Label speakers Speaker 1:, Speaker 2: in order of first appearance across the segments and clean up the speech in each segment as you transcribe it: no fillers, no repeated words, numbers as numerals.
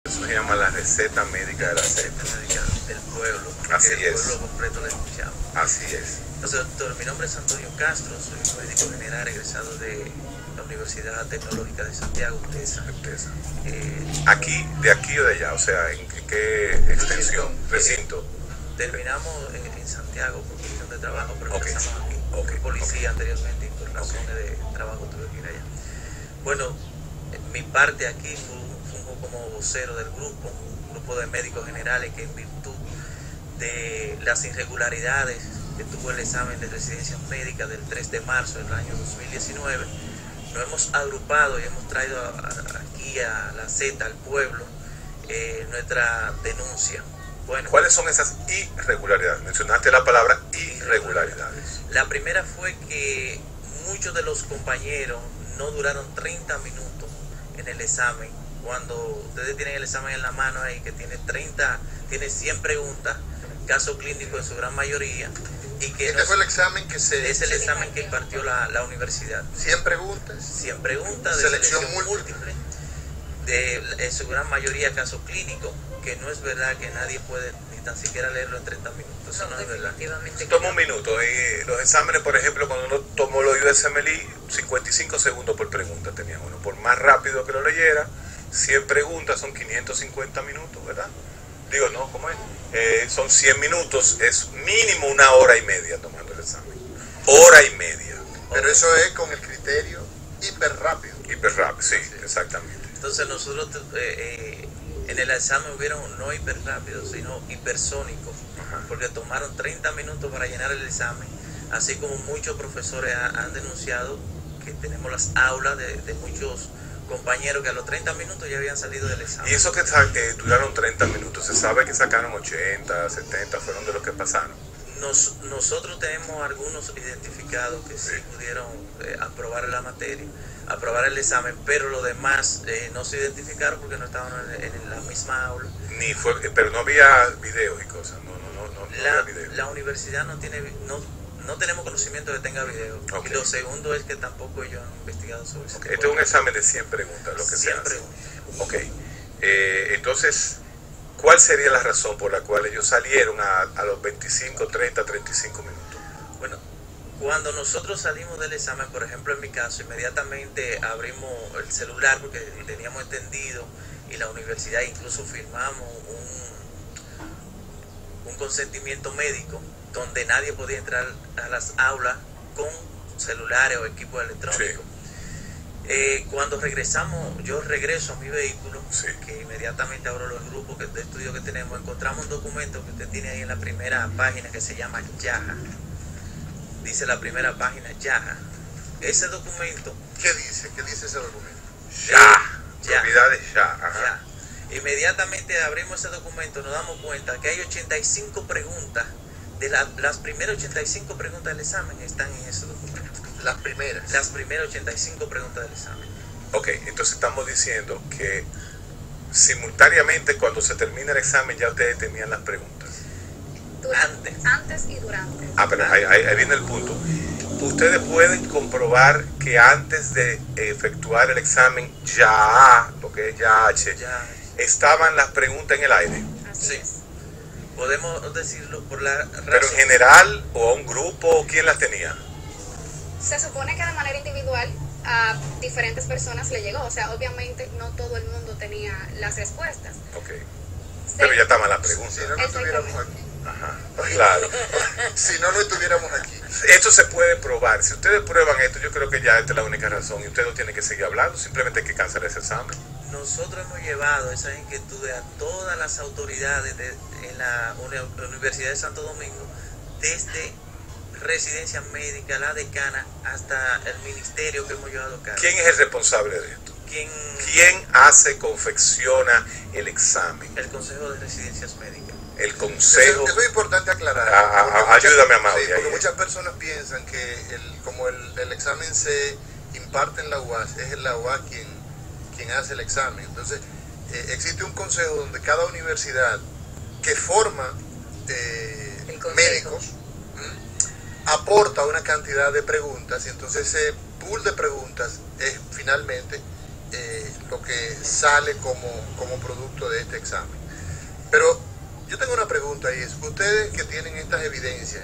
Speaker 1: Eso se llama la receta médica de la Z.
Speaker 2: Médica del pueblo.
Speaker 1: Así
Speaker 2: el
Speaker 1: es.
Speaker 2: pueblo completo lo escuchamos.
Speaker 1: Así es.
Speaker 2: Entonces, doctor, mi nombre es Antonio Castro, soy médico general egresado de la Universidad Tecnológica de Santiago, UTESA.
Speaker 1: Aquí, de aquí o de allá, o sea, ¿en qué extensión? Recinto.
Speaker 2: Terminamos en Santiago por cuestión de trabajo, pero
Speaker 1: Okay.
Speaker 2: empezamos aquí.
Speaker 1: Okay.
Speaker 2: Policía anteriormente y por razones de trabajo tuve que ir allá. Bueno, mi parte aquí fungo como vocero del grupo, un grupo de médicos generales que en virtud de las irregularidades que tuvo el examen de residencia médica del 3 de marzo del año 2019, nos hemos agrupado y hemos traído aquí a la Z, al pueblo, nuestra denuncia. Bueno,
Speaker 1: ¿cuáles son esas irregularidades? Mencionaste la palabra irregularidades.
Speaker 2: La primera fue que muchos de los compañeros no duraron 30 minutos en el examen. Cuando ustedes tienen el examen en la mano ahí, que tiene 100 preguntas, caso clínico en su gran mayoría. Y que
Speaker 3: este fue el examen que
Speaker 2: es el examen que impartió la universidad.
Speaker 3: 100 preguntas.
Speaker 2: 100 preguntas de selección múltiple. En su gran mayoría caso clínico, que no es verdad que nadie puede ni tan siquiera leerlo en 30 minutos. Eso no es verdad.
Speaker 1: Toma un minuto. Los exámenes, por ejemplo, cuando uno tomó los USMLE, 55 segundos por pregunta tenía uno. Por más rápido que lo leyera, 100 preguntas son 550 minutos, ¿verdad? Digo, no, ¿cómo es? Son 100 minutos, es mínimo 1 hora y media tomando el examen. Hora y media.
Speaker 3: Pero eso es con el criterio hiper rápido.
Speaker 1: Hiper rápido, sí, exactamente.
Speaker 2: Entonces nosotros en el examen hubieron no hiper rápidos, sino hipersónicos, porque tomaron 30 minutos para llenar el examen, así como muchos profesores han denunciado que tenemos las aulas de muchos compañeros que a los 30 minutos ya habían salido del examen.
Speaker 1: Y eso que duraron 30 minutos, se sabe que sacaron 80, 70, fueron de los que pasaron.
Speaker 2: Nosotros tenemos algunos identificados que sí pudieron aprobar la materia, aprobar el examen, pero los demás no se identificaron porque no estaban en la misma aula.
Speaker 1: Pero no había videos y cosas, no había videos.
Speaker 2: La universidad no tenemos conocimiento de que tenga video.
Speaker 1: Okay.
Speaker 2: Y lo segundo es que tampoco ellos han investigado sobre eso.
Speaker 1: Okay. Este es un examen de 100 preguntas, lo que
Speaker 2: 100
Speaker 1: se hace.
Speaker 2: preguntas.
Speaker 1: Ok. Entonces, ¿cuál sería la razón por la cual ellos salieron a los 25, 30, 35 minutos?
Speaker 2: Bueno, cuando nosotros salimos del examen, por ejemplo en mi caso, inmediatamente abrimos el celular porque teníamos entendido y la universidad incluso firmamos un consentimiento médico donde nadie podía entrar a las aulas con celulares o equipos electrónicos. Sí. Cuando regresamos, yo regreso a mi vehículo, sí, que inmediatamente abro los grupos de estudio que tenemos, encontramos un documento que usted tiene ahí en la primera página que se llama Yaja. Dice la primera página Yaja. Ese documento...
Speaker 3: ¿Qué dice? ¿Qué dice ese documento?
Speaker 1: Propiedades ya.
Speaker 2: Inmediatamente abrimos ese documento, nos damos cuenta que hay 85 preguntas. Las primeras 85 preguntas del examen están en ese documento.
Speaker 3: Las primeras.
Speaker 2: Las primeras 85 preguntas del examen.
Speaker 1: Ok, entonces estamos diciendo que simultáneamente cuando se termina el examen ya ustedes tenían las preguntas.
Speaker 4: Antes y durante.
Speaker 1: Pero ahí viene el punto. Ustedes pueden comprobar que antes de efectuar el examen ya, lo que es ya H, estaban las preguntas en el aire.
Speaker 4: Así es.
Speaker 2: Podemos decirlo por la razón.
Speaker 1: Pero en general, o a un grupo, ¿quién las tenía?
Speaker 4: Se supone que de manera individual a diferentes personas le llegó. O sea, obviamente no todo el mundo tenía las respuestas.
Speaker 1: Ok. Pero ya estaban las preguntas.
Speaker 3: Si no, no estuviéramos aquí.
Speaker 1: Ajá, claro.
Speaker 3: Si no, no estuviéramos aquí.
Speaker 1: Esto se puede probar. Si ustedes prueban esto, yo creo que ya esta es la única razón. Y ustedes no tienen que seguir hablando, simplemente hay que cancelar ese examen.
Speaker 2: Nosotros hemos llevado esas inquietudes a todas las autoridades en la Universidad de Santo Domingo, desde residencia médica, la decana, hasta el ministerio que hemos llevado a cabo.
Speaker 1: ¿Quién es el responsable de esto?
Speaker 2: ¿Quién
Speaker 1: confecciona el examen?
Speaker 2: El Consejo de Residencias Médicas.
Speaker 1: El Consejo...
Speaker 3: Eso es importante aclarar.
Speaker 1: Ayúdame, Amaury.
Speaker 3: Sí, porque muchas personas piensan que como el examen se imparte en la UAS, es la UAS quien hace el examen. Entonces, existe un consejo donde cada universidad que forma médicos aporta una cantidad de preguntas, y entonces ese pool de preguntas es finalmente lo que sale como producto de este examen. Pero yo tengo una pregunta y es, ustedes que tienen estas evidencias,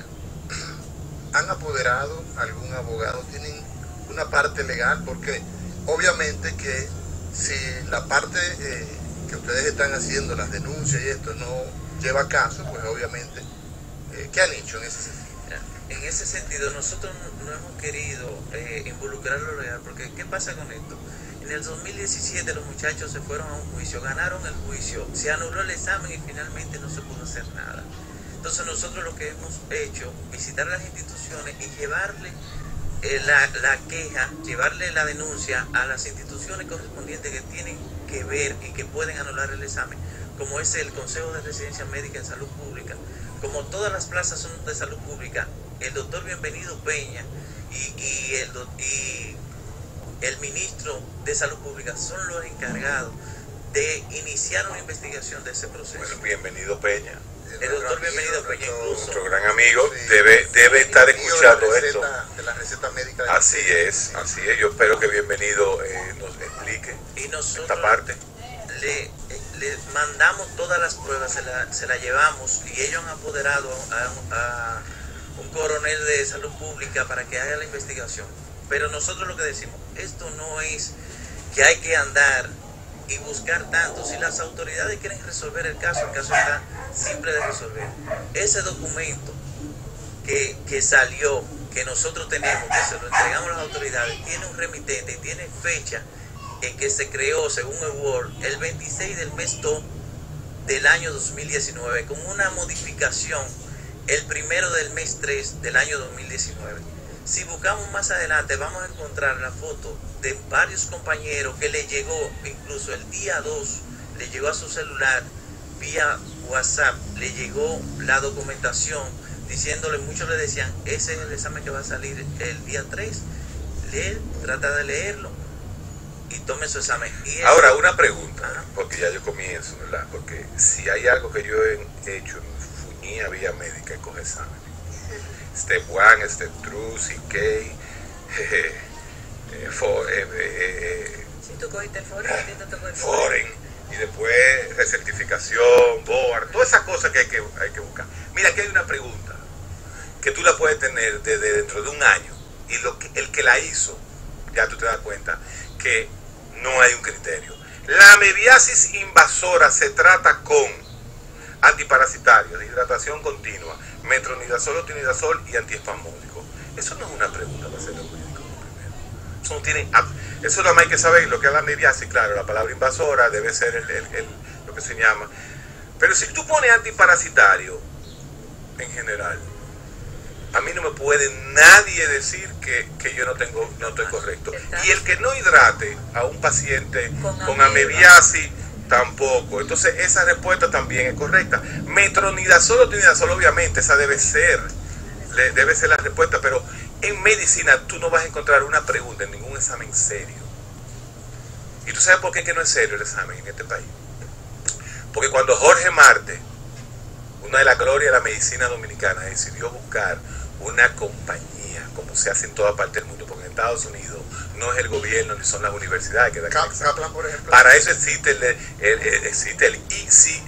Speaker 3: ¿han apoderado a algún abogado? ¿Tienen una parte legal? Porque obviamente que si la parte que ustedes están haciendo, las denuncias y esto, no lleva a caso, pues obviamente, ¿qué han hecho en ese sentido?
Speaker 2: En ese sentido, nosotros no hemos querido involucrar lo legal, porque ¿qué pasa con esto? En el 2017 los muchachos se fueron a un juicio, ganaron el juicio, se anuló el examen y finalmente no se pudo hacer nada. Entonces nosotros lo que hemos hecho, visitar las instituciones y llevarle la queja, llevarle la denuncia a las instituciones correspondientes que tienen que ver y que pueden anular el examen, como es el Consejo de Residencia Médica en Salud Pública. Como todas las plazas son de salud pública, el doctor Bienvenido Peña y el ministro de Salud Pública son los encargados de iniciar una investigación de ese proceso.
Speaker 1: Bueno, Bienvenido Peña.
Speaker 2: El doctor Bienvenido Peña, incluso.
Speaker 1: Nuestro gran amigo,
Speaker 3: Sí,
Speaker 1: debe estar escuchando
Speaker 3: de
Speaker 1: esto.
Speaker 3: De la receta médica.
Speaker 1: Así es. Yo espero que Bienvenido nos explique
Speaker 2: Y nosotros
Speaker 1: esta parte.
Speaker 2: le mandamos todas las pruebas, se la llevamos y ellos han apoderado a un coronel de salud pública para que haga la investigación. Pero nosotros lo que decimos, esto no es que hay que andar y buscar tanto. Si las autoridades quieren resolver el caso está simple de resolver. Ese documento que salió, que nosotros tenemos, que se lo entregamos a las autoridades, tiene un remitente y tiene fecha en que se creó, según el Word, el 26 del mes 2 del año 2019, con una modificación el 1 del mes 3 del año 2019. Si buscamos más adelante, vamos a encontrar la foto de varios compañeros que le llegó, incluso el día 2, le llegó a su celular vía WhatsApp, le llegó la documentación diciéndole, muchos le decían, ese es el examen que va a salir el día 3, trata de leerlo y tome su examen. Y
Speaker 1: Ahora, una pregunta,
Speaker 2: Ajá.
Speaker 1: porque ya yo comienzo, ¿verdad? Porque si hay algo que yo he hecho en Fuñía Vía Médica, es coger exámenes. Step 1, Step 2, CK,
Speaker 5: Si tú cogiste el foreign, a ti te tocó el
Speaker 1: Foreign, y después recertificación, board, todas esas cosas que hay que buscar. Mira, aquí hay una pregunta que tú la puedes tener desde dentro de un año y el que la hizo, ya tú te das cuenta que no hay un criterio. La amebiasis invasora se trata con antiparasitarios, hidratación continua, metronidazol o tinidazol y antiespasmódico. Eso no es una pregunta para hacerle un médico primero. Eso no tiene, eso nada más hay que saber lo que es la amebiasis. Claro, la palabra invasora debe ser lo que se llama. Pero si tú pones antiparasitario en general, a mí no me puede nadie decir que yo no estoy correcto. Y el que no hidrate a un paciente con amebiasis tampoco. Entonces esa respuesta también es correcta. Metronidazol o tinidazol, obviamente, esa debe ser la respuesta, pero en medicina tú no vas a encontrar una pregunta en ningún examen serio. ¿Y tú sabes por qué que no es serio el examen en este país? Porque cuando Jorge Marte, una de las glorias de la medicina dominicana, decidió buscar una compañía, como se hace en toda parte del mundo, porque en Estados Unidos no es el gobierno ni son las universidades que dan
Speaker 3: Kaplan, por ejemplo.
Speaker 1: Para eso existe el ECFMG,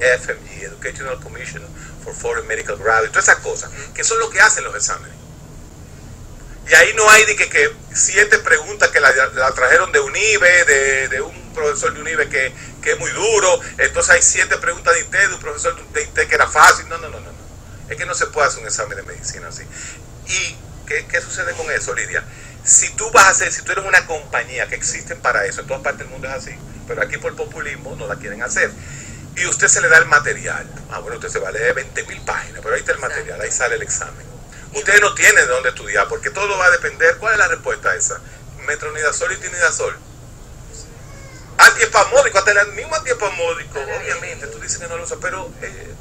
Speaker 1: Educational Commission for Foreign Medical Graduates, todas esas cosas, que son lo que hacen los exámenes. Y ahí no hay de que 7 preguntas que la trajeron de UNIBE, de un profesor de UNIBE que es muy duro, entonces hay 7 preguntas de INTE, de un profesor de INTE que era fácil. No. Es que no se puede hacer un examen de medicina así. ¿Y qué sucede con eso, Lidia? Si tú eres una compañía que existen para eso, en todas partes del mundo es así, pero aquí por populismo no la quieren hacer. Y usted se le da el material. Bueno, usted se va a leer 20.000 páginas, pero ahí está el material, ahí sale el examen. Usted no tiene de dónde estudiar, porque todo va a depender. ¿Cuál es la respuesta a esa? Metronidazol y tinidazol. Antiespasmódico, hasta el mismo antiespasmódico, obviamente, tú dices que no lo usas, pero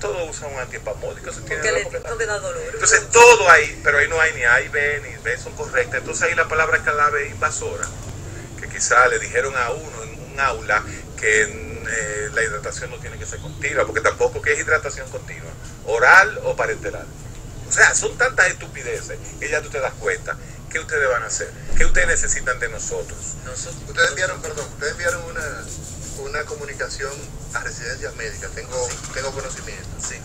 Speaker 1: todos usan un antiespasmódico.
Speaker 5: porque da dolor.
Speaker 1: Entonces todo ahí, pero ahí no hay ni A y B, ni B son correctas. Entonces ahí la palabra clave es invasora, que quizá le dijeron a uno en un aula que la hidratación no tiene que ser continua, porque tampoco que es hidratación continua, oral o parenteral. O sea, son tantas estupideces que ya tú te das cuenta ¿qué ustedes van a hacer? ¿Qué ustedes necesitan de nosotros?
Speaker 3: Ustedes enviaron una comunicación a residencias médicas, tengo conocimiento.
Speaker 2: Sí.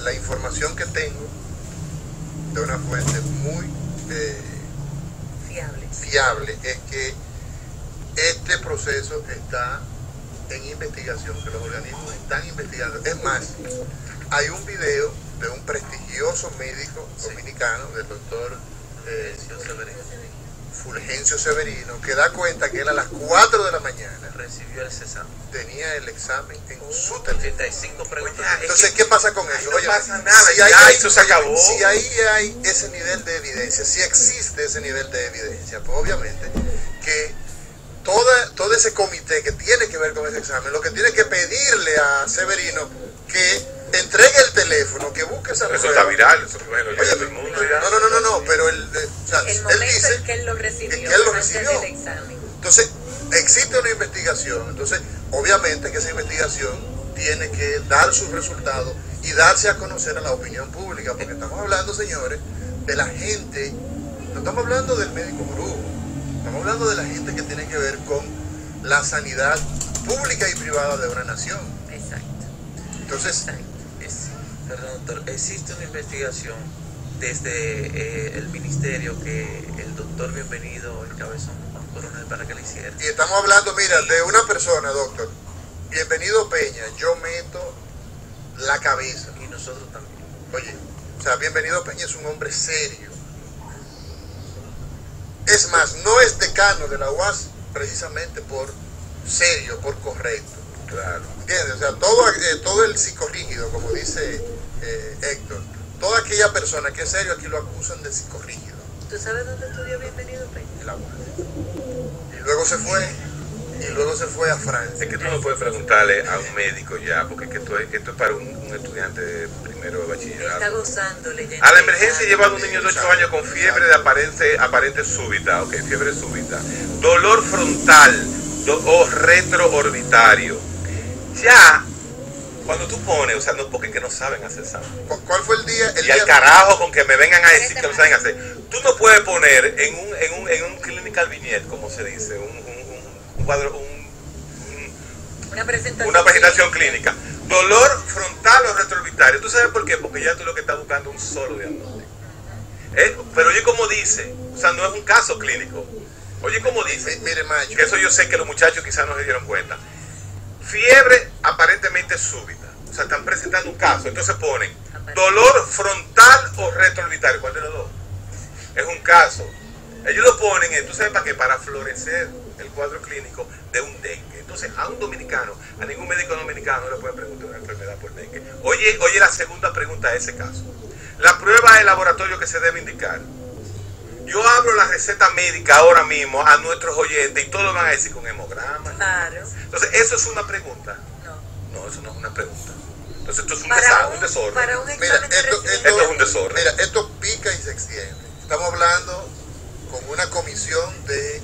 Speaker 3: La información que tengo de una fuente muy fiable es que este proceso está en investigación, que los organismos están investigando. Es más, hay un video de un prestigioso médico dominicano, del doctor Fulgencio Severino, que da cuenta que él a las 4 de la mañana
Speaker 2: Recibió el examen.
Speaker 3: tenía el examen en su teléfono.
Speaker 2: 85 preguntas.
Speaker 3: Entonces, ¿qué pasa con eso?
Speaker 1: No
Speaker 3: Oye,
Speaker 1: pasa nada,
Speaker 3: si
Speaker 1: ya,
Speaker 3: ahí
Speaker 1: eso se acabó.
Speaker 3: Si ahí hay ese nivel de evidencia, si existe ese nivel de evidencia, pues obviamente que todo ese comité que tiene que ver con ese examen, lo que tiene que pedirle a Severino que entregue el teléfono, que busque esa
Speaker 1: Eso
Speaker 3: prueba.
Speaker 1: está viral, eso bueno, ya
Speaker 3: Oye,
Speaker 1: todo el mundo ya.
Speaker 3: No, pero
Speaker 5: El
Speaker 3: él
Speaker 5: momento
Speaker 3: dice
Speaker 5: en que él lo recibió,
Speaker 3: que él lo
Speaker 5: antes
Speaker 3: recibió.
Speaker 5: del examen.
Speaker 3: Entonces, existe una investigación. Entonces, obviamente que esa investigación tiene que dar sus resultados y darse a conocer a la opinión pública, porque estamos hablando, señores, de la gente, no estamos hablando del médico gurú, estamos hablando de la gente que tiene que ver con la sanidad pública y privada de una nación.
Speaker 5: Exacto.
Speaker 3: Entonces,
Speaker 2: Perdón, doctor, existe una investigación desde el ministerio que el doctor Bienvenido encabezó un coronel para que le hiciera.
Speaker 3: y estamos hablando, mira, de una persona, doctor, Bienvenido Peña, yo meto la cabeza.
Speaker 2: Y nosotros también.
Speaker 3: Oye, o sea, Bienvenido Peña es un hombre serio. Es más, no es decano de la UAS precisamente por serio, por correcto.
Speaker 1: Claro.
Speaker 3: ¿Entiendes? O sea, todo el psicorrígido, como dice Héctor, toda aquella persona que es serio aquí lo acusan de psicorrígido.
Speaker 5: ¿Tú sabes dónde estudió Bienvenido Peña?
Speaker 3: En la UAS. Y luego se fue a Francia.
Speaker 1: Es que tú no puedes preguntarle a un médico ya, porque es que esto es para un estudiante de primero de
Speaker 5: Está
Speaker 1: bachillerato.
Speaker 5: gozando leyendo.
Speaker 1: A la emergencia llevan un niño de 8 años con fiebre de aparente súbita, ok, fiebre súbita, dolor frontal o retroorbitario. Ya, cuando tú pones, o sea, no porque que no saben hacer examen.
Speaker 3: ¿Cuál fue el día?
Speaker 1: Y al carajo con que me vengan a decir que no saben hacer. Tú no puedes poner en un clinical vignette, como se dice, un cuadro, una presentación clínica. Dolor frontal o retroorbitario. ¿Tú sabes por qué? Porque ya tú lo que estás buscando es un solo diagnóstico. Pero oye como dice, o sea, no es un caso clínico. Oye como dice,
Speaker 3: Mire, macho.
Speaker 1: que eso yo sé que los muchachos quizás no se dieron cuenta. Fiebre aparentemente súbita. O sea, están presentando un caso. Entonces ponen dolor frontal o retroorbitario. ¿Cuál de los dos? Es un caso. Ellos lo ponen, ¿tú sabes para qué? Para florecer el cuadro clínico de un dengue. Entonces, a un dominicano, a ningún médico dominicano no le puede preguntar una enfermedad por dengue. Oye la segunda pregunta de ese caso. La prueba de laboratorio que se debe indicar. Yo abro la receta médica ahora mismo a nuestros oyentes y todos van a decir con hemograma.
Speaker 5: Claro.
Speaker 1: Entonces, ¿eso es una pregunta?
Speaker 5: No.
Speaker 1: No, eso no es una pregunta. Entonces, esto es un desorden.
Speaker 5: Para un
Speaker 3: Mira,
Speaker 5: examen de
Speaker 3: esto
Speaker 1: Esto es un desorden.
Speaker 3: Mira, esto pica y se extiende. Estamos hablando con una comisión de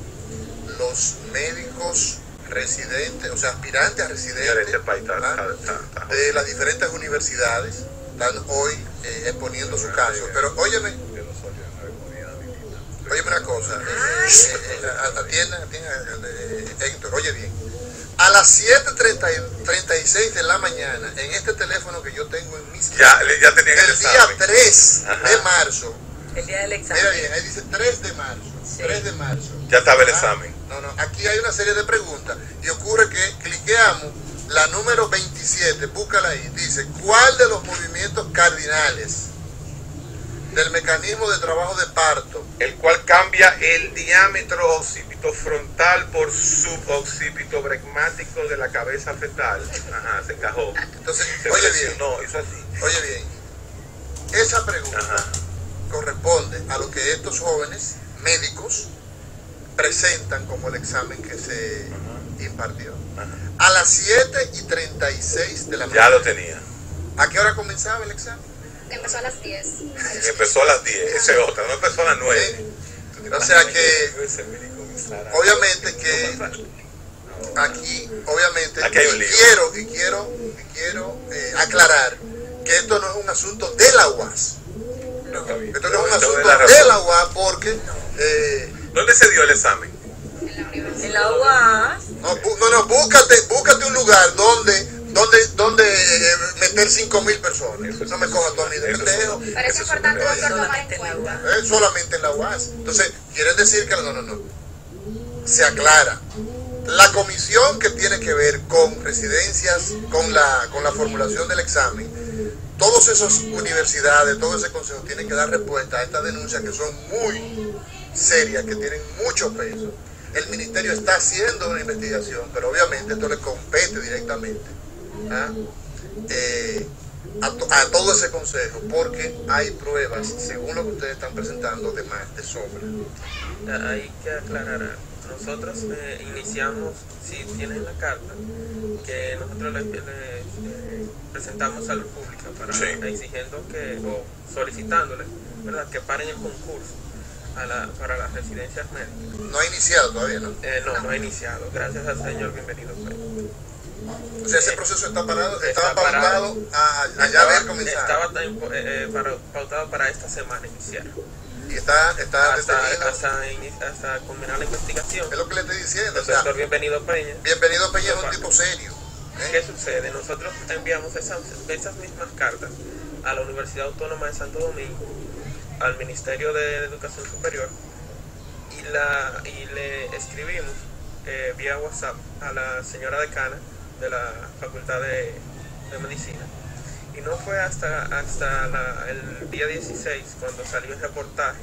Speaker 3: los médicos residentes, o sea, aspirantes a residentes
Speaker 1: Este país está
Speaker 3: de las diferentes universidades. Están hoy exponiendo su caso. Pero óyeme una cosa, atienda, Héctor, oye bien. A las 7:36 de la mañana, en este teléfono que yo tengo en mis
Speaker 1: ya tenían el
Speaker 3: el día
Speaker 1: examen.
Speaker 3: 3
Speaker 1: Ajá.
Speaker 3: de marzo,
Speaker 5: El día del examen.
Speaker 3: mira bien, ahí dice 3 de marzo,
Speaker 5: Sí.
Speaker 3: 3 de marzo.
Speaker 1: Ya estaba el
Speaker 3: Ah,
Speaker 1: examen.
Speaker 3: No, aquí hay una serie de preguntas y ocurre que cliqueamos la número 27, búscala ahí, dice, ¿cuál de los movimientos cardinales del mecanismo de trabajo de parto
Speaker 1: El cual cambia el diámetro occipitofrontal por suboccipito bregmático de la cabeza fetal? Ajá, se encajó.
Speaker 3: Entonces,
Speaker 1: Se
Speaker 3: oye
Speaker 1: presionó, hizo así.
Speaker 3: Oye bien, esa pregunta
Speaker 1: Ajá.
Speaker 3: corresponde a lo que estos jóvenes médicos presentan como el examen que se impartió.
Speaker 1: Ajá.
Speaker 3: A las 7:36 de la mañana.
Speaker 1: Ya lo tenía.
Speaker 3: ¿A qué hora comenzaba el examen?
Speaker 4: Empezó a las 10.
Speaker 1: Empezó a las 10, esa es otra, no empezó a las 9.
Speaker 3: O sea que, obviamente que aquí, obviamente,
Speaker 1: Aquí hay un lío.
Speaker 3: quiero aclarar que esto no es un asunto de la UAS.
Speaker 5: No.
Speaker 1: está bien.
Speaker 3: Esto no es un
Speaker 1: Te doy
Speaker 3: asunto
Speaker 1: la razón.
Speaker 3: de la UAS porque...
Speaker 1: ¿Dónde se dio el examen?
Speaker 4: En la universidad.
Speaker 5: En la UAS.
Speaker 3: no, búscate un lugar donde meter 5.000 personas. No me cojas tú a mí de
Speaker 1: Eso
Speaker 3: pendejo.
Speaker 4: Pero es
Speaker 1: Eso
Speaker 4: importante,
Speaker 1: es
Speaker 4: doctor, tomar en
Speaker 5: solamente en la
Speaker 4: cuenta.
Speaker 3: Solamente en la UAS. Entonces, quieren decir que no. Se aclara. La comisión que tiene que ver con residencias, con la formulación del examen, todas esas universidades, todo ese consejo tienen que dar respuesta a estas denuncias que son muy serias, que tienen mucho peso. El ministerio está haciendo una investigación, pero obviamente esto le compete directamente a todo ese consejo, porque hay pruebas, según lo que ustedes están presentando, de sobra.
Speaker 6: Hay que aclarar algo. Nosotros iniciamos, si tienen la carta, que nosotros le presentamos a la pública para
Speaker 1: Sí.
Speaker 6: exigiendo o solicitándole, ¿verdad?, que paren el concurso para las residencias médicas.
Speaker 3: No ha iniciado todavía, ¿no?
Speaker 6: No ha iniciado, gracias al señor bienvenido.
Speaker 3: O sea, ese proceso está parado,
Speaker 6: Está
Speaker 3: estaba pautado a ya haber comenzado.
Speaker 6: Estaba pautado para esta semana iniciar.
Speaker 3: Y está detenido.
Speaker 6: Hasta culminar la investigación.
Speaker 3: Es lo que le estoy diciendo. O
Speaker 6: El
Speaker 3: sea,
Speaker 6: doctor Bienvenido Peña.
Speaker 3: Bienvenido Peña es un tipo serio.
Speaker 6: ¿Qué sucede? Nosotros enviamos esas mismas cartas a la Universidad Autónoma de Santo Domingo, al Ministerio de Educación Superior, y le escribimos vía WhatsApp a la señora decana de la Facultad de Medicina. Y no fue hasta el día 16, cuando salió el reportaje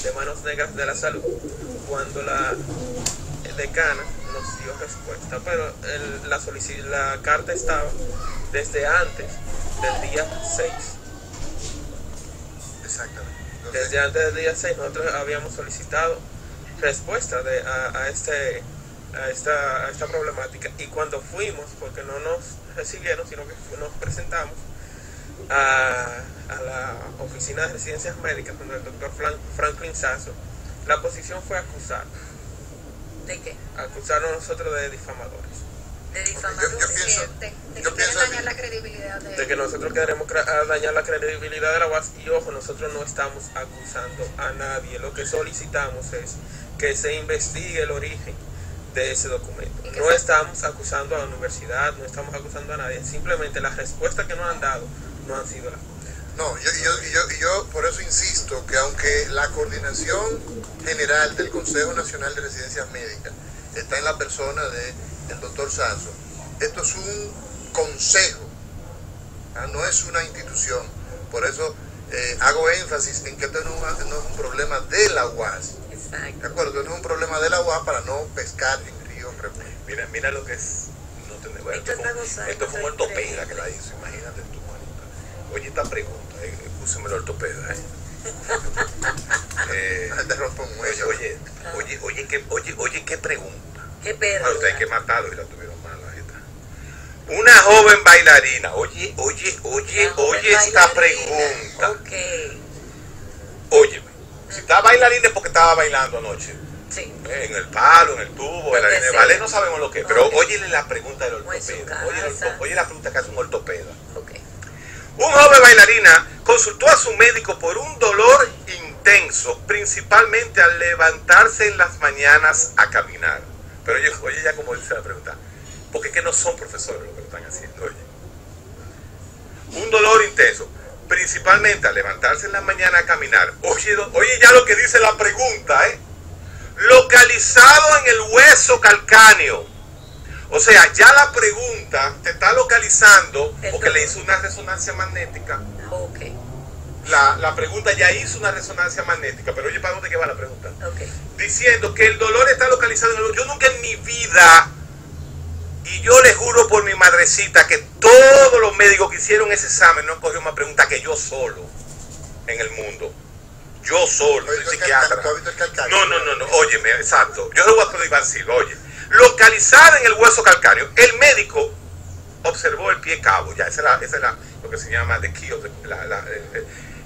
Speaker 6: de Manos Negras de la Salud, cuando la decana nos dio respuesta. Pero la carta estaba desde antes del día 6.
Speaker 3: Exactamente. Entonces,
Speaker 6: Desde antes del día 6 nosotros habíamos solicitado respuesta a esta problemática. Y cuando fuimos, porque no nos recibieron, sino que nos presentamos a la oficina de residencias médicas donde el doctor Franklin Sasso, la posición fue acusar.
Speaker 5: ¿De qué?
Speaker 6: Acusarnos nosotros de difamadores.
Speaker 5: De difamadores.
Speaker 3: yo pienso-
Speaker 4: De que
Speaker 3: yo
Speaker 4: quieren
Speaker 3: pienso
Speaker 4: dañar
Speaker 3: así.
Speaker 4: la credibilidad
Speaker 6: De que nosotros queremos dañar la credibilidad de la UAS. Y ojo, nosotros no estamos acusando a nadie. Lo que solicitamos es que se investigue el origen de ese documento. No estamos acusando a la universidad, no estamos acusando a nadie. Simplemente las respuestas que nos han dado no han sido las correctas.
Speaker 3: No, yo por eso insisto que aunque la coordinación general del Consejo Nacional de Residencias Médicas está en la persona del doctor Sasso, esto es un consejo, no es una institución. Por eso hago énfasis en que esto no es un problema de la UAS.
Speaker 5: Exacto.
Speaker 3: ¿De acuerdo? No es un problema de la UAS para no pescar en río revuelto.
Speaker 1: Mira lo que es no tener. Bueno, esto fue un ortopeda que la hizo, imagínate tú, manita. Oye, esta pregunta, púseme el ortopeda,
Speaker 3: Te rompo un hueso.
Speaker 1: Oye, qué pregunta.
Speaker 5: Qué perro.
Speaker 1: Bueno, ustedes hay que matarlo y la tuvieron mal, ahí está. Una joven bailarina, oye esta pregunta.
Speaker 5: Ok.
Speaker 1: Óyeme, si está bailarina es porque estaba bailando anoche.
Speaker 5: Sí.
Speaker 1: En el palo, en el tubo,
Speaker 5: Puede
Speaker 1: en el
Speaker 5: ser.
Speaker 1: ballet, no sabemos lo que es. Pero
Speaker 5: Ok.
Speaker 1: óyele la pregunta del
Speaker 5: O en su
Speaker 1: ortopeda.
Speaker 5: casa.
Speaker 1: Oye la pregunta que hace un ortopeda.
Speaker 5: Ok.
Speaker 1: Un joven bailarina consultó a su médico por un dolor intenso, principalmente al levantarse en las mañanas a caminar. Pero oye ya como dice la pregunta, porque es que no son profesores lo que lo están haciendo, oye. Un dolor intenso, principalmente al levantarse en las mañanas a caminar. Oye ya lo que dice la pregunta, localizado en el hueso calcáneo. O sea, ya la pregunta te está localizando porque le hizo una resonancia magnética.
Speaker 5: Ok.
Speaker 1: La pregunta ya hizo una resonancia magnética, pero oye, ¿para dónde que va la pregunta?
Speaker 5: Ok.
Speaker 1: Diciendo que el dolor está localizado en el hueso. Yo nunca en mi vida, y yo le juro por mi madrecita que todos los médicos que hicieron ese examen no han cogido más preguntas que yo solo en el mundo. Yo solo, soy psiquiatra.
Speaker 3: ¿Tú has visto el calcáneo?
Speaker 1: No, óyeme, exacto. Yo le voy a pedir Iván Silva, oye. Localizada en el hueso calcáneo, el médico observó el pie cabo, ya, esa es lo que se llama the key of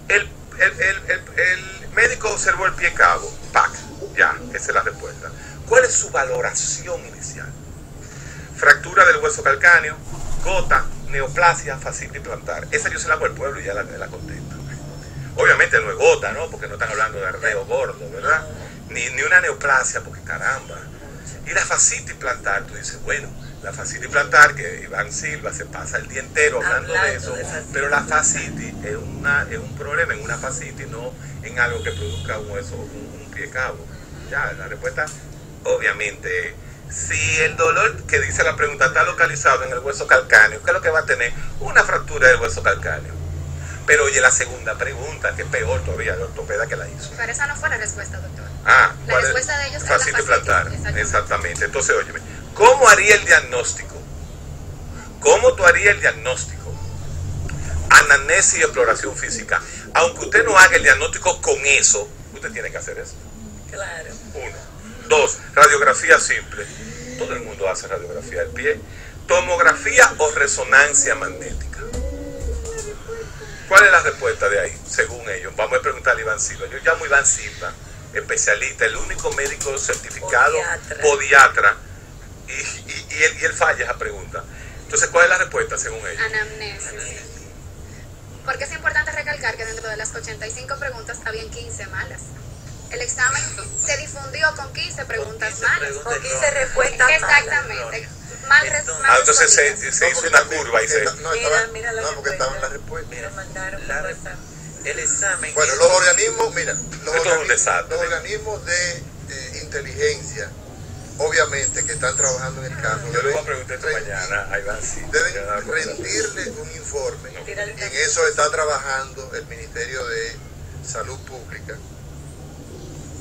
Speaker 1: el médico observó el pie cabo, ¡pac! Ya, esa es la respuesta. ¿Cuál es su valoración inicial? Fractura del hueso calcáneo, gota, neoplasia, fascitis plantar. Esa yo se la hago al pueblo y ya la contesta. Obviamente no es gota, ¿no? Porque no están hablando de arreo gordo, ¿verdad? Ni una neoplasia, porque caramba. Y la fascitis plantar, tú dices, bueno, la fascitis plantar, que Iván Silva se pasa el día entero hablando de eso, pero la fascitis es un problema en una fascitis, no en algo que produzca un hueso, un pie cabo. Ya, la respuesta, obviamente, si el dolor que dice la pregunta está localizado en el hueso calcáneo, ¿qué es lo que va a tener? Una fractura del hueso calcáneo. Pero oye, la segunda pregunta, que es peor todavía, el ortopeda que la hizo.
Speaker 4: Pero esa no fue la respuesta, doctor.
Speaker 1: Ah,
Speaker 4: La respuesta de ellos es la
Speaker 1: fascitis plantar.
Speaker 4: Exactamente.
Speaker 1: Exactamente. Entonces, óyeme, ¿cómo haría el diagnóstico? ¿Cómo tú harías el diagnóstico? Anamnesis y exploración física. Aunque usted no haga el diagnóstico con eso, usted tiene que hacer eso.
Speaker 5: Claro.
Speaker 1: 1. 2. Radiografía simple. Todo el mundo hace radiografía del pie. Tomografía o resonancia magnética. ¿Cuál es la respuesta de ahí, según ellos? Vamos a preguntarle a Iván Silva. Yo llamo a Iván Silva, especialista, el único médico certificado podiatra, y él falla esa pregunta. Entonces, ¿cuál es la respuesta, según ellos?
Speaker 4: Anamnesis. Porque es importante recalcar que dentro de las 85 preguntas habían 15 malas. El examen se difundió con 15 preguntas malas.
Speaker 5: Con 15 respuestas malas.
Speaker 4: Exactamente. Mal
Speaker 1: Entonces se hizo una curva y se...
Speaker 5: Mira la
Speaker 3: porque estaba en la respuesta.
Speaker 5: Mira, mandaron
Speaker 2: el examen.
Speaker 3: Bueno, los organismos, mira,
Speaker 1: Esto es un desastre.
Speaker 3: los organismos de inteligencia, obviamente, que están trabajando en el caso,
Speaker 1: Yo le voy a preguntar esto mañana a Iván Silva.
Speaker 3: deben rendirle un informe. En eso está trabajando el Ministerio de Salud Pública,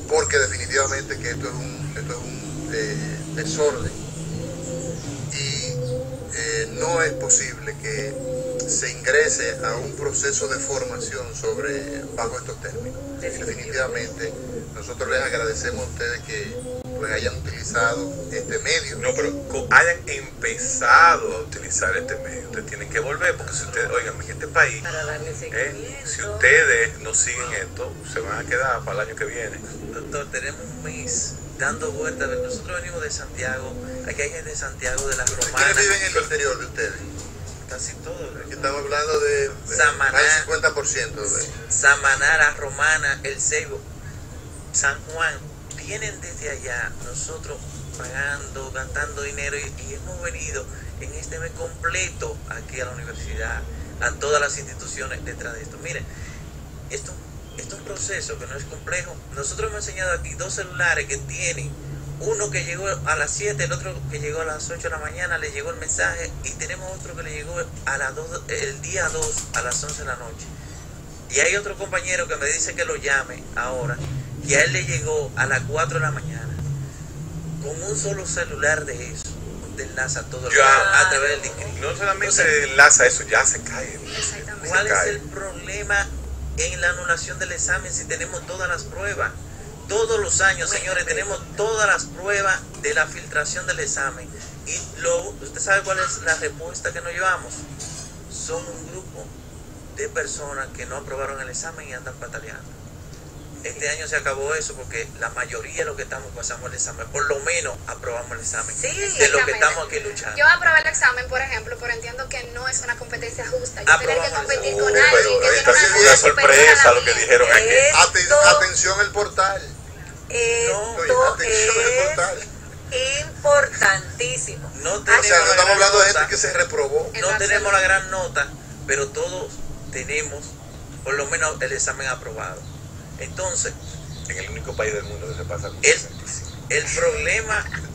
Speaker 3: porque definitivamente que esto es un desorden y no es posible que se ingrese a un proceso de formación bajo estos términos. Definitivamente nosotros les agradecemos a ustedes que pues hayan utilizado este medio.
Speaker 1: No, pero hayan empezado a utilizar este medio. Ustedes tienen que volver, porque si ustedes, oigan, en este país,
Speaker 5: para darle seguimiento.
Speaker 1: si ustedes no siguen esto, se van a quedar para el año que viene.
Speaker 2: Doctor, tenemos un mes dando vueltas. Nosotros venimos de Santiago, aquí hay gente de Santiago, de las
Speaker 3: ¿Quiénes
Speaker 2: Romanas,
Speaker 3: viven en el interior de ustedes?
Speaker 2: casi todos.
Speaker 3: Aquí estamos hablando de
Speaker 2: Samaná.
Speaker 3: más del 50% de...
Speaker 2: Samaná, La Romana, El Ceibo, San Juan, vienen desde allá, nosotros pagando, gastando dinero y hemos venido en este mes completo aquí a la universidad, a todas las instituciones detrás de esto. Miren, esto es un proceso que no es complejo. Nosotros hemos enseñado aquí 2 celulares que tienen, uno que llegó a las 7, el otro que llegó a las 8 de la mañana, le llegó el mensaje, y tenemos otro que le llegó a las 2, el día 2 a las 11 de la noche. Y hay otro compañero que me dice que lo llame ahora, que a él le llegó a las 4 de la mañana. Con un solo celular de eso, te enlaza todo a través del discrete.
Speaker 1: No solamente se enlaza eso, ya se cae.
Speaker 4: Exactamente.
Speaker 2: ¿Cuál es el problema en la anulación del examen si tenemos todas las pruebas? Todos los años, señores, tenemos todas las pruebas de la filtración del examen. Y ¿usted sabe cuál es la respuesta que nos llevamos? Son un grupo de personas que no aprobaron el examen y andan pataleando. Este año se acabó eso porque la mayoría de los que estamos pasamos el examen, por lo menos aprobamos el examen.
Speaker 5: Sí,
Speaker 2: de los que estamos aquí luchando.
Speaker 4: Yo aprobé el examen, por ejemplo, pero entiendo que no es una competencia justa. Yo tener que
Speaker 2: Aprobamos el
Speaker 4: competir
Speaker 2: examen.
Speaker 4: con alguien que
Speaker 1: Pero
Speaker 4: tiene
Speaker 1: está
Speaker 4: una
Speaker 1: siendo
Speaker 4: nota
Speaker 1: una
Speaker 4: superior a
Speaker 1: sorpresa
Speaker 4: la
Speaker 1: lo que
Speaker 4: mía.
Speaker 1: dijeron aquí.
Speaker 3: Atención el portal.
Speaker 5: Esto
Speaker 3: Atención el portal.
Speaker 5: es importantísimo.
Speaker 2: No
Speaker 3: O
Speaker 2: tenemos
Speaker 3: sea, no
Speaker 2: la
Speaker 3: estamos
Speaker 2: gran
Speaker 3: hablando de
Speaker 2: nota,
Speaker 3: gente que se reprobó.
Speaker 4: En
Speaker 2: no
Speaker 4: lo
Speaker 2: tenemos
Speaker 4: absoluto.
Speaker 2: la gran nota, pero todos tenemos por lo menos el examen aprobado. Entonces,
Speaker 1: En el único país del mundo que se pasa con
Speaker 2: El-
Speaker 1: 65.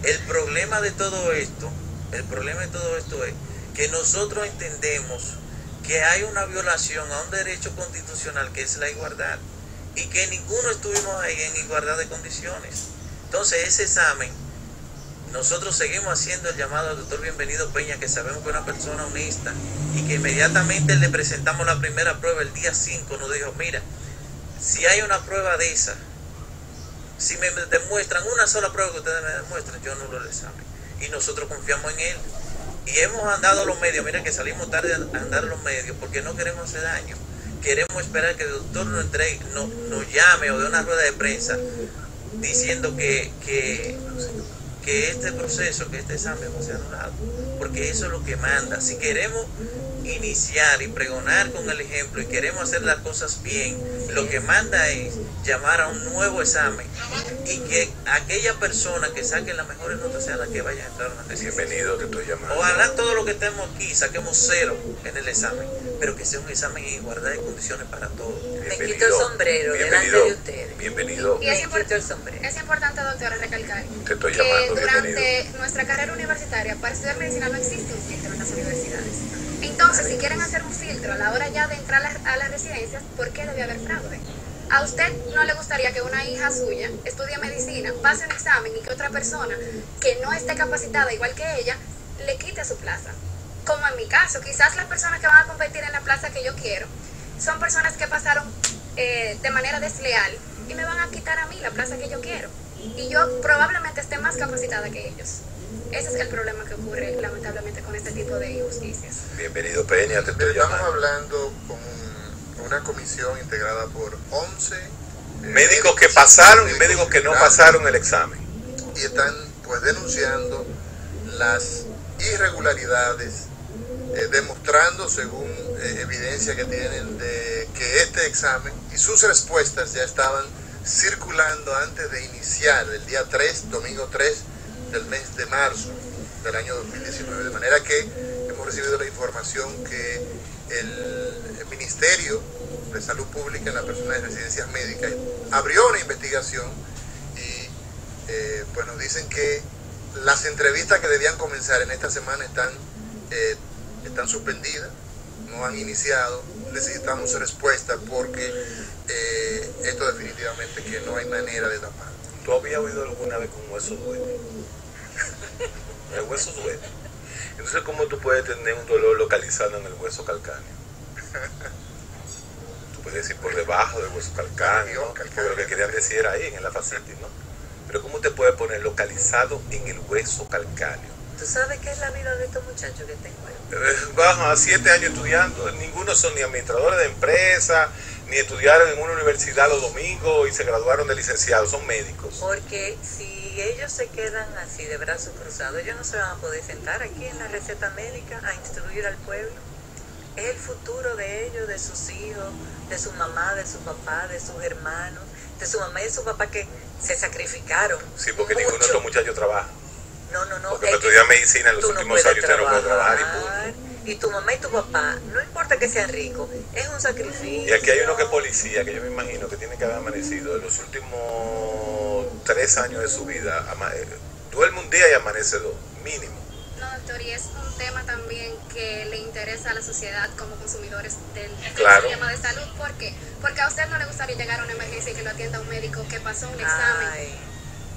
Speaker 2: el problema de todo esto es que nosotros entendemos que hay una violación a un derecho constitucional que es la igualdad y que ninguno estuvimos ahí en igualdad de condiciones. Entonces ese examen, nosotros seguimos haciendo el llamado al doctor Bienvenido Peña, que sabemos que es una persona honesta y que inmediatamente le presentamos la primera prueba el día 5, nos dijo, mira, si hay una prueba de esa, si me demuestran una sola prueba que ustedes me demuestran, yo anulo el examen. Y nosotros confiamos en él. Y hemos andado a los medios, mira que salimos tarde a andar a los medios porque no queremos hacer daño. Queremos esperar que el doctor nos llame o dé una rueda de prensa diciendo que este proceso, que este examen va a ser anulado. Porque eso es lo que manda. Si queremos iniciar y pregonar con el ejemplo y queremos hacer las cosas bien, lo que manda es llamar a un nuevo examen y que aquella persona que saque las mejores notas sea la que vaya a entrar a una residencia.
Speaker 1: Bienvenido, te estoy llamando.
Speaker 2: Ojalá todos los que estemos aquí saquemos 0 en el examen, pero que sea un examen en igualdad de condiciones para todos.
Speaker 5: Me quito el sombrero delante de ustedes.
Speaker 1: Bienvenido.
Speaker 4: Y es importante, doctora, recalcar
Speaker 1: Te estoy
Speaker 4: que
Speaker 1: llamando,
Speaker 4: durante
Speaker 1: bienvenido.
Speaker 4: nuestra carrera universitaria, para estudiar medicina no existe un filtro en las universidades. Entonces, si quieren hacer un filtro a la hora ya de entrar a las residencias, ¿por qué debe haber fraude? ¿A usted no le gustaría que una hija suya estudie medicina, pase un examen y que otra persona que no esté capacitada igual que ella le quite su plaza? Como en mi caso, quizás las personas que van a competir en la plaza que yo quiero son personas que pasaron de manera desleal y me van a quitar a mí la plaza que yo quiero. Y yo probablemente esté más capacitada que ellos. Ese es el problema que ocurre lamentablemente con este tipo de injusticias.
Speaker 1: Bienvenido, Peña, te estoy
Speaker 3: Estamos
Speaker 1: llamando.
Speaker 3: hablando con una comisión integrada por 11
Speaker 1: Médicos que pasaron y médicos que no pasaron el examen.
Speaker 3: y están pues denunciando las irregularidades, demostrando según evidencia que tienen de que este examen y sus respuestas ya estaban circulando antes de iniciar el día 3, domingo 3 del mes de marzo del año 2019, de manera que hemos recibido la información que el Ministerio de Salud Pública en la persona de residencias médicas abrió una investigación y pues nos dicen que las entrevistas que debían comenzar en esta semana están suspendidas, no han iniciado. Necesitamos respuesta porque esto definitivamente que no hay manera de tapar.
Speaker 1: ¿Tú habías oído alguna vez que un hueso duele? El hueso duele. Entonces, ¿cómo tú puedes tener un dolor localizado en el hueso calcáneo? Tú puedes decir por debajo del hueso calcáneo, ¿no? Porque lo que querían decir era ahí, en la fascitis, ¿no? Pero ¿cómo te puedes poner localizado en el hueso calcáneo?
Speaker 5: ¿Tú sabes qué es la vida de estos muchachos que tengo ahí?
Speaker 1: Bajan a 7 años estudiando, ninguno son ni administradores de empresa, ni estudiaron en una universidad los domingos y se graduaron de licenciados, son médicos.
Speaker 5: Porque si ellos se quedan así de brazos cruzados, ellos no se van a poder sentar aquí en la receta médica a instruir al pueblo. Es el futuro de ellos, de sus hijos, de su mamá, de su papá, de sus hermanos, de su mamá y de su papá que se sacrificaron.
Speaker 1: Sí, porque ninguno de estos muchachos trabaja.
Speaker 5: No.
Speaker 1: Porque para estudiar medicina en los últimos años usted no puede trabajar y punto.
Speaker 5: Y tu mamá y tu papá, no importa que sean ricos, es un sacrificio.
Speaker 1: Y aquí hay uno que es policía, que yo me imagino que tiene que haber amanecido en los últimos 3 años de su vida. Duerme un día y amanece 2, mínimo.
Speaker 4: No, doctor, y es un tema también que le interesa a la sociedad como consumidores del
Speaker 1: Claro.
Speaker 4: sistema de salud. ¿Por qué? Porque a usted no le gustaría llegar a una emergencia y que lo atienda un médico que pasó un examen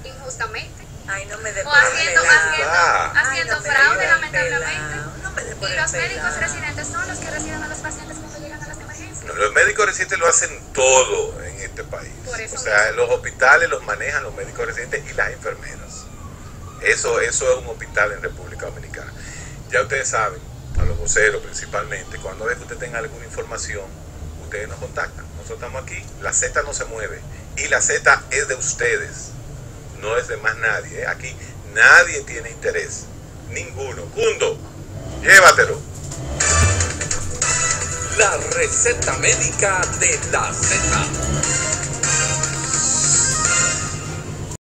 Speaker 4: injustamente.
Speaker 5: Ay, no me dé
Speaker 4: O haciendo
Speaker 5: no me
Speaker 4: fraude,
Speaker 5: dé
Speaker 4: lamentablemente.
Speaker 5: no me dé por
Speaker 4: Y
Speaker 5: el
Speaker 4: los médicos
Speaker 5: pelado.
Speaker 4: residentes son los que reciben a los pacientes cuando llegan a las emergencias.
Speaker 1: No, los médicos residentes lo hacen todo en este país.
Speaker 4: Por eso
Speaker 1: O sea,
Speaker 4: mismo.
Speaker 1: los hospitales los manejan los médicos residentes y las enfermeras. Eso es un hospital en República Dominicana. Ya ustedes saben, a los voceros principalmente, cuando ve que usted tenga alguna información, ustedes nos contactan. Nosotros estamos aquí, la Z no se mueve y la Z es de ustedes, no es de más nadie. Aquí nadie tiene interés, ninguno. Cundo, llévatelo.
Speaker 7: La receta médica de la Z.